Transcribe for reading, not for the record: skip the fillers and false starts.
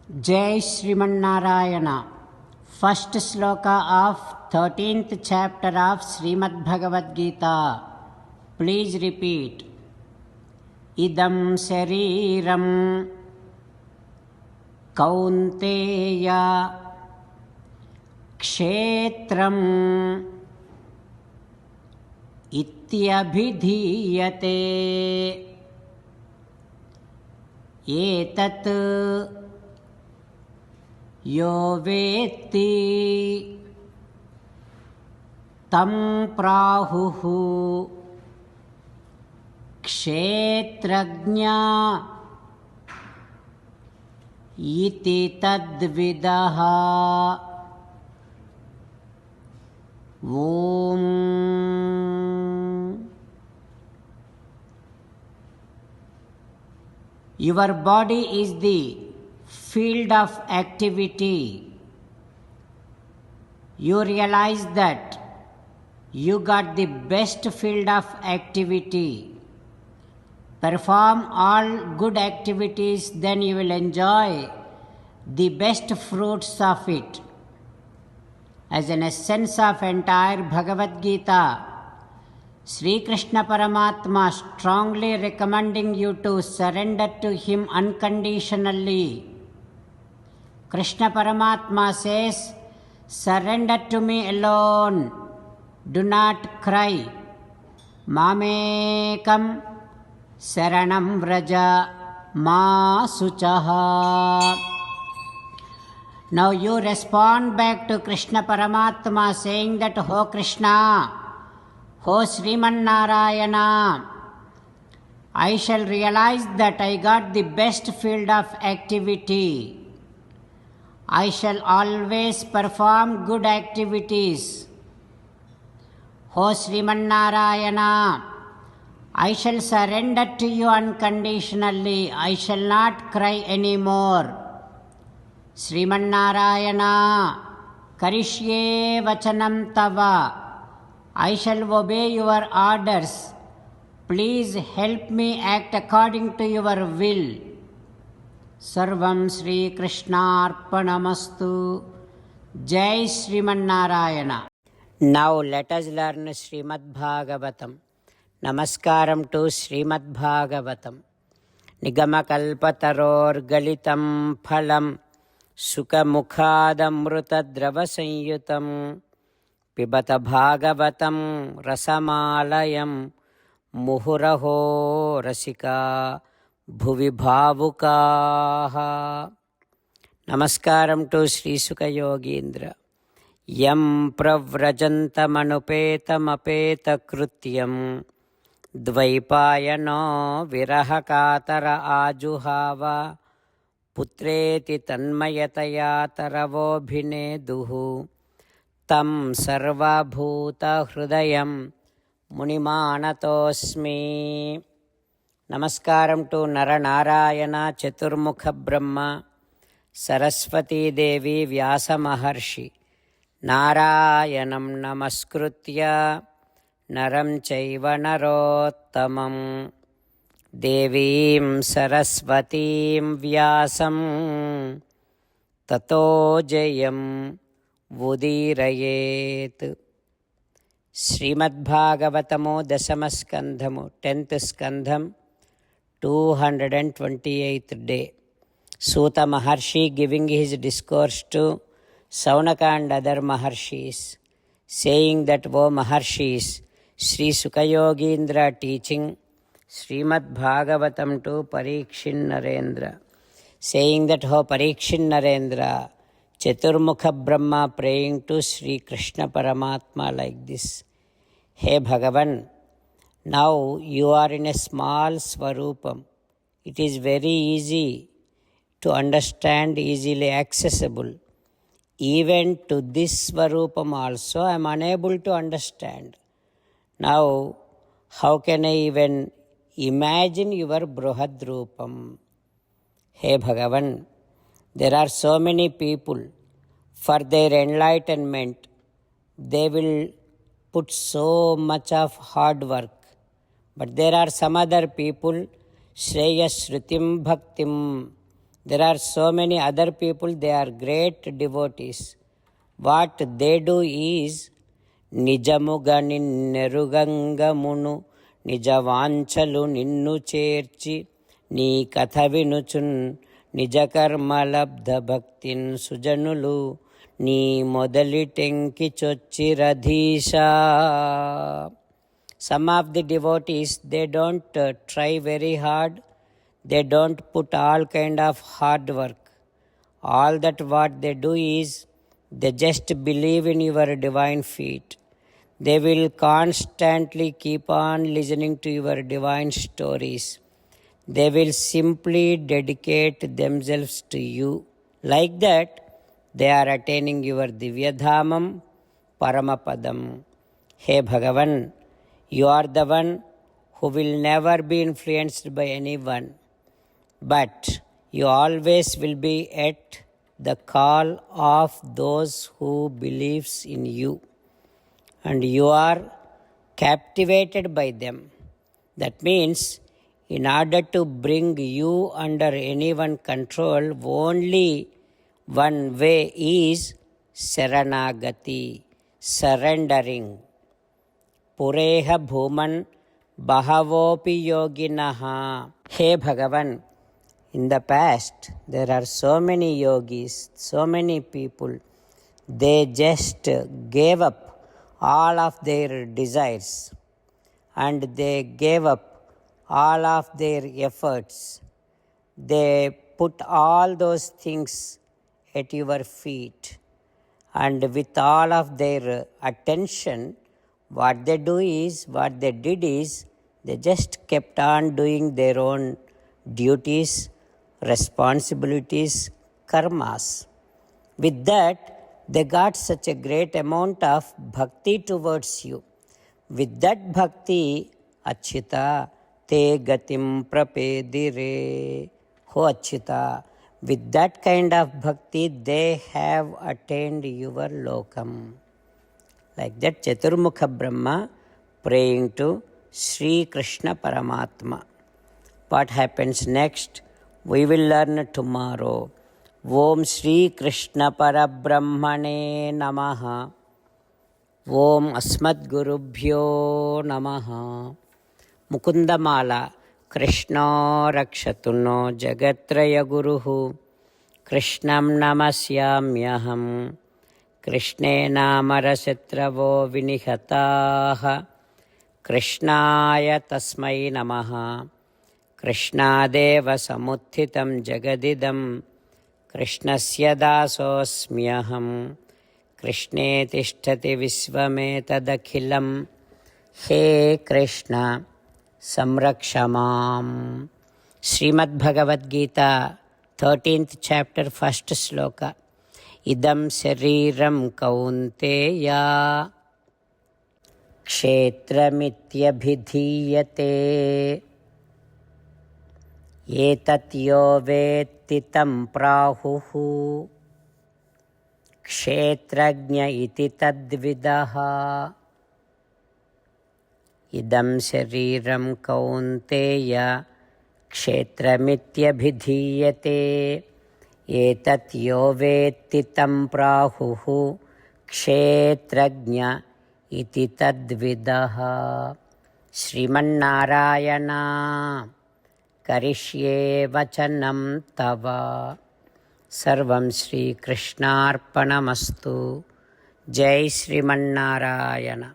Jai Srimannarayana. First sloka of 13th chapter of Srimad Bhagavad Gita. Please repeat. Idam Shariram Kaunteya Kshetram Ityabhidhiyate Etat यो वेत्ति तं प्राहुः क्षेत्रज्ञ इति तद्विदः। ॐ Your body is the field of activity. You realize that you got the best field of activity. Perform all good activities, then you will enjoy the best fruits of it. As an essence of entire Bhagavad Gita, Sri Krishna Paramatma strongly recommending you to surrender to Him unconditionally. Krishna Paramatma says, surrender to me alone, do not cry. Mamekam saranam vraja ma suchaha. Now you respond back to Krishna Paramatma saying that, Ho Krishna, Ho Srimannarayana, I shall realize that I got the best field of activity. I shall always perform good activities. Ho Srimannarayana, I shall surrender to you unconditionally. I shall not cry anymore. Srimannarayana, Karishye Vachanam Tava, I shall obey your orders. Please help me act according to your will. Sarvam Sri Krishnarpanamastu. Jai Srimannarayana. Now let us learn Srimad Bhagavatam. Namaskaram to Srimad Bhagavatam. Nigamakalpataror galitam phalam sukamukhadamrutadrava pibata bhagavatam rasamalayam muhuraho rasika bhuvi bhavukaha. Namaskaram to Sri Sukha Yogindra. Yam pravrajantamapeta krutyam dvaipayano virahakatara ajuhava putreti tanmayataya taravobhineduhu tam sarvabhuta hrudayam munimanatosmi. Namaskaram to Naranarayana Chaturmukha Brahma Saraswati Devi Vyasa Maharshi Narayanam Namaskritya Naram Chaiva Narottamam Devim Saraswatim Vyasam Tato Jayam Vudirayet. Srimad Bhagavatamo Dasamaskandhamo 10th Skandham 228th day. Suta Maharshi giving his discourse to Saunaka and other Maharshis, saying that, O Maharshis, Sri Sukha Yogindra teaching Srimad Bhagavatam to Parikshin Narendra, saying that, O Parikshin Narendra, Chaturmukha Brahma praying to Sri Krishna Paramatma like this. Hey Bhagavan, now you are in a small Swarupam. It is very easy to understand, easily accessible. Even to this Swarupam also I am unable to understand. Now, how can I even imagine your Bruhadrupam? Hey Bhagavan, there are so many people, for their enlightenment, they will put so much of hard work. But there are some other people, Shreya Shrutim Bhaktim, There are so many other people, they are great devotees. What they do is, నిజముగా నిన్నెరుగంగమును నిజవాంఛలు నిన్ను చేర్చి నీ కథ వినుచున్ నిజ కర్మలబ్ధ భక్తిన్ సుజనులు నీ మొదలిటెంకి చొచ్చిరధీశా. Some of the devotees, they don't try very hard. They don't put all kind of hard work. All that what they do is, they just believe in your divine feet. They will constantly keep on listening to your divine stories. They will simply dedicate themselves to you. Like that, they are attaining your Divyadhamam, Paramapadam. Hey Bhagavan, you are the one who will never be influenced by anyone, but you always will be at the call of those who believes in you, and you are captivated by them. That means, in order to bring you under anyone control, only one way is Saranagati, surrendering. Pureha bhuman bahavopi yoginaha. Hey Bhagavan, in the past there are so many yogis, so many people, they just gave up all of their desires and they gave up all of their efforts. They put all those things at your feet, and with all of their attention, what they did is, they just kept on doing their own duties, responsibilities, karmas. With that, they got such a great amount of bhakti towards you. With that bhakti, Achyuta, te gatim prapedire. Ho Achyuta, with that kind of bhakti, they have attained your lokam. Like that, Chaturmukha Brahma praying to Sri Krishna Paramatma. What happens next, we will learn tomorrow. Om Sri Krishna Parabrahmane Namaha. Om Asmadgurubhyo Namaha. Mukundamala. Krishna Rakshatu no Jagatraya Guruhu. Krishnam Namasyamyaham. Krishne Namarashatravo Vinihataha. Krishnaya Tasmai Namaha. Krishnadeva Samuthitam Jagadidam. Krishnasya Dasosmyaham. Krishne Tishtati Visvametadakhilam. He Krishna Samrakshamam. Srimad Bhagavad Gita, 13th chapter, 1st sloka. Idam Shariram Kaunteya Kshetramityabhidhiyate Etat yo vetti tam prahuhu Kshetrajna iti tadvidaha. Idam Shariram Kaunteya Kshetramityabhidhiyate Etat yo vetti tam prahuhu Kshetrajna iti tadvidaha. Srimannarayana Karishye vachanam tava. Sarvam Shri Krishnarpanamastu. Jai Srimannarayana.